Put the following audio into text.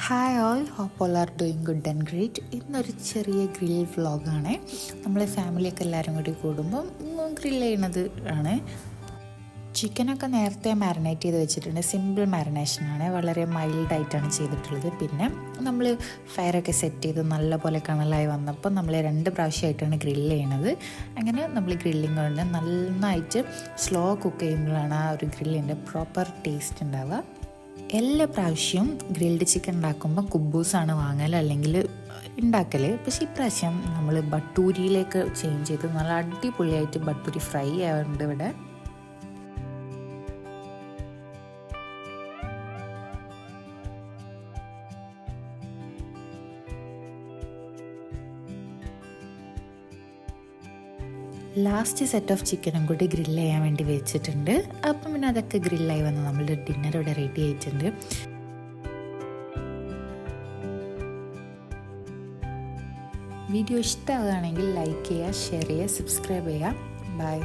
Hi all, hope all are doing good and great. ഇന്നൊരു ചെറിയ grill വ്ളോഗാണ്. നമ്മൾ ഫാമിലിയൊക്കെ എല്ലാവരും കൂടി കൂടുമ്പം ഗ്രിൽ ചെയ്യണത് ആണ്. ചിക്കനൊക്കെ നേരത്തെ മാരിനേറ്റ് ചെയ്ത് വെച്ചിട്ടുണ്ട്. സിമ്പിൾ മാരിനേഷനാണ്, വളരെ മൈൽഡായിട്ടാണ് ചെയ്തിട്ടുള്ളത്. പിന്നെ നമ്മൾ ഫയറൊക്കെ സെറ്റ് ചെയ്ത് നല്ലപോലെ കണലായി വന്നപ്പോൾ നമ്മൾ 2 പ്രാവശ്യമായിട്ടാണ് ഗ്രില്ല് ചെയ്യണത്. അങ്ങനെ നമ്മൾ ഗ്രില്ലിങ് കൊണ്ട് നന്നായിട്ട് സ്ലോ കുക്ക് ചെയ്യുമ്പോഴാണ് ആ ഒരു ഗ്രില്ലിൻ്റെ പ്രോപ്പർ ടേസ്റ്റ് ഉണ്ടാവുക. എല്ലാ പ്രാവശ്യവും ഗ്രിൽഡ് ചിക്കൻ ഉണ്ടാക്കുമ്പോൾ കുബൂസാണ് വാങ്ങൽ അല്ലെങ്കിൽ ഉണ്ടാക്കൽ. പക്ഷേ ഇപ്രാവശ്യം നമ്മൾ ബട്ടൂരിയിലേക്ക് ചേഞ്ച് ചെയ്ത് നല്ല അടിപൊളിയായിട്ട് ബട്ടൂരി ഫ്രൈ ആവുന്നുണ്ട് ഇവിടെ. ലാസ്റ്റ് സെറ്റ് ഓഫ് ചിക്കനും കൂടി ഗ്രില്ല് ചെയ്യാൻ വേണ്ടി വെച്ചിട്ടുണ്ട്. അപ്പം പിന്നെ അതൊക്കെ ഗ്രില്ലായി വന്ന് നമ്മളുടെ ഡിന്നർ ഇവിടെ റെഡി ആയിട്ടുണ്ട്. വീഡിയോ ഇഷ്ടമാകുകയാണെങ്കിൽ ലൈക്ക് ചെയ്യുക, ഷെയർ ചെയ്യുക, സബ്സ്ക്രൈബ് ചെയ്യുക. ബൈ.